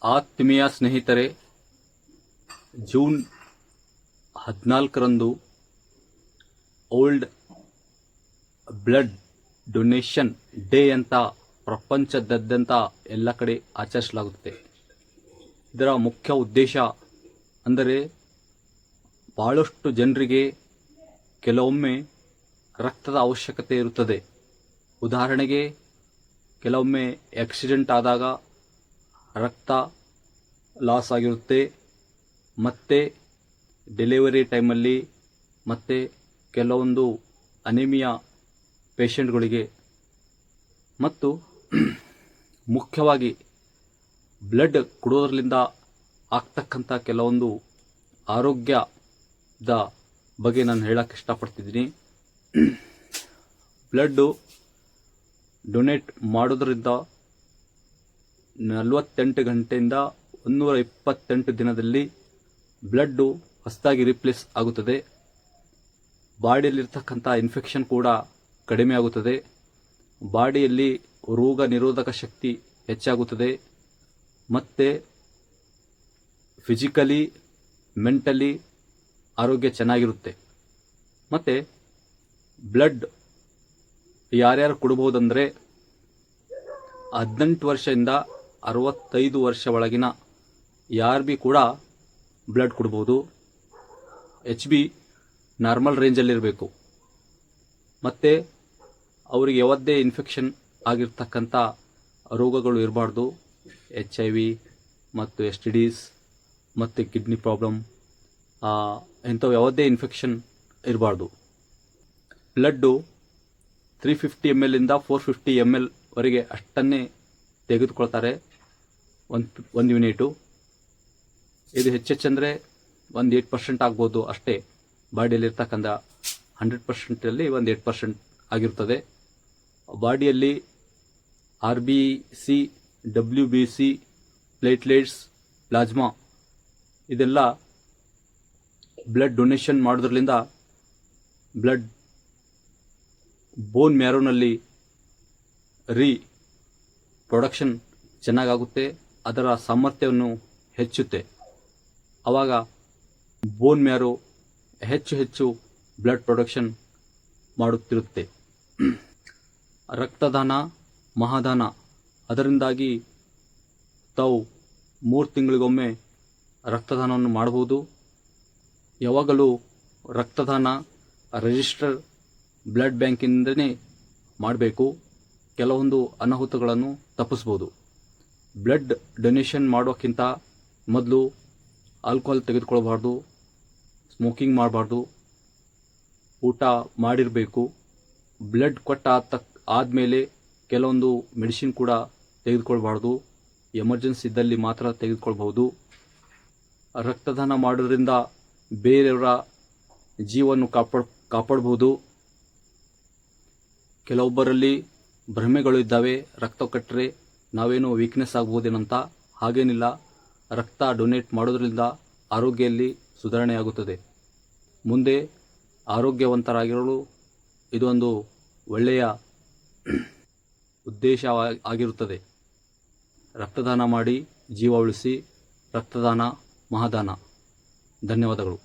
ಆತ್ಮೀಯ ಸ್ನೇಹಿತರೆ, ಜೂನ್ 14ರಂದು ಓಲ್ಡ್ ಬ್ಲಡ್ ಡೊನೇಷನ್ ಡೇ ಅಂತ ಪ್ರಪಂಚದಾದ್ಯಂತ ಎಲ್ಲ ಕಡೆ ಆಚರಿಸಲಾಗುತ್ತದೆ. ಇದರ ಮುಖ್ಯ ಉದ್ದೇಶ ಅಂದರೆ ಬಹಳಷ್ಟು ಜನರಿಗೆ ಕೆಲವೊಮ್ಮೆ ರಕ್ತದ ಅವಶ್ಯಕತೆ ಇರುತ್ತದೆ. ಉದಾಹರಣೆಗೆ, ಕೆಲವೊಮ್ಮೆ ಆಕ್ಸಿಡೆಂಟ್ ಆದಾಗ ರಕ್ತ ಲಾಸ್ ಆಗಿರುತ್ತೆ, ಮತ್ತು ಡೆಲಿವರಿ ಟೈಮಲ್ಲಿ, ಮತ್ತು ಕೆಲವೊಂದು ಅನಿಮಿಯಾ ಪೇಷಂಟ್ಗಳಿಗೆ, ಮತ್ತು ಮುಖ್ಯವಾಗಿ ಬ್ಲಡ್ ಕೊಡೋದ್ರಿಂದ ಆಗ್ತಕ್ಕಂಥ ಕೆಲವೊಂದು ಆರೋಗ್ಯದ ಬಗ್ಗೆ ನಾನು ಹೇಳಕ್ಕೆ ಇಷ್ಟಪಡ್ತಿದ್ದೀನಿ. ಬ್ಲಡ್ಡು ಡೊನೇಟ್ ಮಾಡೋದ್ರಿಂದ 48 ಗಂಟೆಯಿಂದ 128 ದಿನದಲ್ಲಿ ಬ್ಲಡ್ಡು ಹೊಸದಾಗಿ ರಿಪ್ಲೇಸ್ ಆಗುತ್ತದೆ. ಬಾಡಿಯಲ್ಲಿರ್ತಕ್ಕಂಥ ಇನ್ಫೆಕ್ಷನ್ ಕೂಡ ಕಡಿಮೆ ಆಗುತ್ತದೆ. ಬಾಡಿಯಲ್ಲಿ ರೋಗ ನಿರೋಧಕ ಶಕ್ತಿ ಹೆಚ್ಚಾಗುತ್ತದೆ. ಮತ್ತು ಫಿಸಿಕಲಿ, ಮೆಂಟಲಿ ಆರೋಗ್ಯ ಚೆನ್ನಾಗಿರುತ್ತೆ. ಮತ್ತು ಬ್ಲಡ್ ಯಾರ್ಯಾರು ಕೊಡಬಹುದಂದರೆ 18 ವರ್ಷದಿಂದ 65 ವರ್ಷ ಒಳಗಿನ ಯಾರು ಭೀ ಕೂಡ ಬ್ಲಡ್ ಕೊಡ್ಬೋದು. HB ನಾರ್ಮಲ್ ರೇಂಜಲ್ಲಿರಬೇಕು. ಮತ್ತು ಅವರಿಗೆ ಯಾವುದೇ ಇನ್ಫೆಕ್ಷನ್ ಆಗಿರ್ತಕ್ಕಂಥ ರೋಗಗಳು ಇರಬಾರ್ದು. HIV ಮತ್ತು STDs ಮತ್ತು ಕಿಡ್ನಿ ಪ್ರಾಬ್ಲಮ್, ಇಂಥವು ಯಾವುದೇ ಇನ್ಫೆಕ್ಷನ್ ಇರಬಾರ್ದು. ಬ್ಲಡ್ಡು 350 ml ಇಂದ 450 ml ವರೆಗೆ ಅಷ್ಟನ್ನೇ ತೆಗೆದುಕೊಳ್ತಾರೆ ಒಂದು ಯೂನಿಟು. ಇದು ಹೆಚ್ಚೆಚ್ಚಂದರೆ ಒಂದು 8% ಆಗ್ಬೋದು ಅಷ್ಟೇ. ಬಾಡಿಯಲ್ಲಿರ್ತಕ್ಕಂಥ 100%ಅಲ್ಲಿ ಒಂದು 8% ಆಗಿರುತ್ತದೆ. ಬಾಡಿಯಲ್ಲಿ RBC, WBC, ಪ್ಲೇಟ್ಲೆಟ್ಸ್, ಪ್ಲಾಸ್ಮಾ ಇದೆಲ್ಲ ಬ್ಲಡ್ ಡೊನೇಷನ್ ಮಾಡೋದ್ರಿಂದ ಬ್ಲಡ್ ಬೋನ್ ಮ್ಯಾರೋನಲ್ಲಿ ಪ್ರೊಡಕ್ಷನ್ ಚೆನ್ನಾಗಾಗುತ್ತೆ. ಅದರ ಸಾಮರ್ಥ್ಯವನ್ನು ಹೆಚ್ಚುತ್ತೆ. ಆವಾಗ ಬೋನ್ ಮ್ಯಾರೋ ಹೆಚ್ಚು ಬ್ಲಡ್ ಪ್ರೊಡಕ್ಷನ್ ಮಾಡುತ್ತಿರುತ್ತೆ. ರಕ್ತದಾನ, ಮಹಾದಾನ, ಅದರಿಂದಾಗಿ ತಾವು 3 ತಿಂಗಳಿಗೊಮ್ಮೆ ರಕ್ತದಾನವನ್ನು ಮಾಡಬಹುದು. ಯಾವಾಗಲೂ ರಕ್ತದಾನ ರಿಜಿಸ್ಟರ್ ಬ್ಲಡ್ ಬ್ಯಾಂಕಿಂದನೇ ಮಾಡಬೇಕು. ಕೆಲವೊಂದು ಅನಾಹುತಗಳನ್ನು ತಪ್ಪಿಸ್ಬೋದು. ಬ್ಲಡ್ ಡೊನೇಷನ್ ಮಾಡೋಕ್ಕಿಂತ ಮೊದಲು ಆಲ್ಕೋಹಾಲ್ ತೆಗೆದುಕೊಳ್ಬಾರ್ದು, ಸ್ಮೋಕಿಂಗ್ ಮಾಡಬಾರ್ದು, ಊಟ ಮಾಡಿರಬೇಕು. ಬ್ಲಡ್ ಆದಮೇಲೆ ಕೆಲವೊಂದು ಮೆಡಿಸಿನ್ ಕೂಡ ತೆಗೆದುಕೊಳ್ಬಾರ್ದು. ಎಮರ್ಜೆನ್ಸಿ ಇದ್ದಲ್ಲಿ ಮಾತ್ರ ತೆಗೆದುಕೊಳ್ಬಹುದು. ರಕ್ತದಾನ ಮಾಡೋದ್ರಿಂದ ಬೇರೆಯವರ ಜೀವವನ್ನು ಕಾಪಾಡಬಹುದು. ಕೆಲವೊಬ್ಬರಲ್ಲಿ ಭ್ರಮೆಗಳು ಇದ್ದಾವೆ, ರಕ್ತ ಕೊಟ್ಟರೆ ನಾವೇನೋ ವೀಕ್ನೆಸ್ ಆಗ್ಬೋದೇನಂತ. ಹಾಗೇನಿಲ್ಲ. ರಕ್ತ ಡೊನೇಟ್ ಮಾಡೋದ್ರಿಂದ ಆರೋಗ್ಯದಲ್ಲಿ ಸುಧಾರಣೆಯಾಗುತ್ತದೆ. ಮುಂದೆ ಆರೋಗ್ಯವಂತರಾಗಿರಲು ಇದೊಂದು ಒಳ್ಳೆಯ ಉದ್ದೇಶ ಆಗಿರುತ್ತದೆ. ರಕ್ತದಾನ ಮಾಡಿ, ಜೀವ ಉಳಿಸಿ. ರಕ್ತದಾನ ಮಹಾದಾನ. ಧನ್ಯವಾದಗಳು.